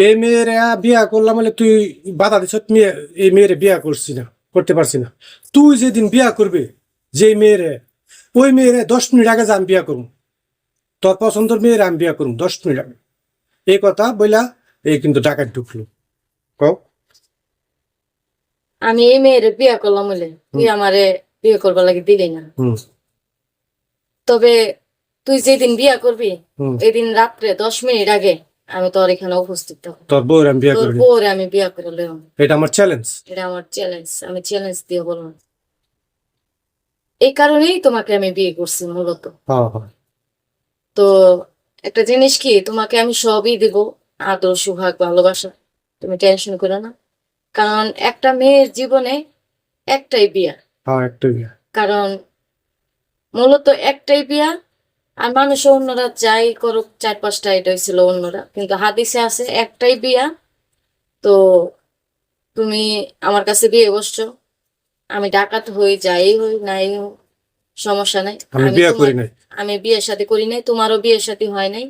এই মেয়ের বিয়া করলাম বলে তুই বাধা দিছ, মেয়ে এই মেয়েরে বিয়া করছি না, করতে পারছি না। তুই যেদিন বিয়া করবে যে মেয়েরে, ওই মেয়েরে 10 মিনিট আগে যে আমি বিয়া করবো, তোর পছন্দের মেয়েরে আমি বিয়া করবো 10 মিনিট আগে। এই কথা বইলা এই কিন্তু ডাকাত ঢুকলো। কও। আমি এই মেয়ের বিয়া করলাম বলে তুই আমারে বিয়ে করবার লাগে দিলি না। হুম তবে তুই যেদিন বিয়া করবি হুম এদিন রাত্রে 10 মিনিট আগে আমি তোর এখানে উপস্থিত থাকবো। তোর বউরে আমি বিয়া তোর করি, পরে আমি বিয়া করে লইব। এটা আমার চ্যালেঞ্জ। এটা আমার চ্যালেঞ্জ, আমি চ্যালেঞ্জ দিয়ে বলবো। এই কারণেই তোমাকে আমি বিয়ে করছি মূলত। হ্যাঁ হ্যাঁ তো একটা জিনিস কি, তোমাকে আমি সবই দিব, আদর সুহাগ ভালোবাসা, তুমি টেনশন করো না। কারণ একটা মেয়ের জীবনে একটাই বিয়া, হ্যাঁ একটা বিয়া। কারণ মূলত একটাই বিয়া। আর মানুষ অন্যরা যাই করুক 4-5টা, এটা হয়েছিল অন্যরা, কিন্তু হাদিসে আছে একটাই বিয়া। তো তুমি আমার কাছে বিয়ে বসছো, আমি ডাকাত হই, যাই হই নাই হোক, সমস্যা নাই। আমি বিয়া তোমার, করি নাই। আমি বিয়ে শাদী করি নাই, তোমারও বিয়ে শাদী হয় নাই।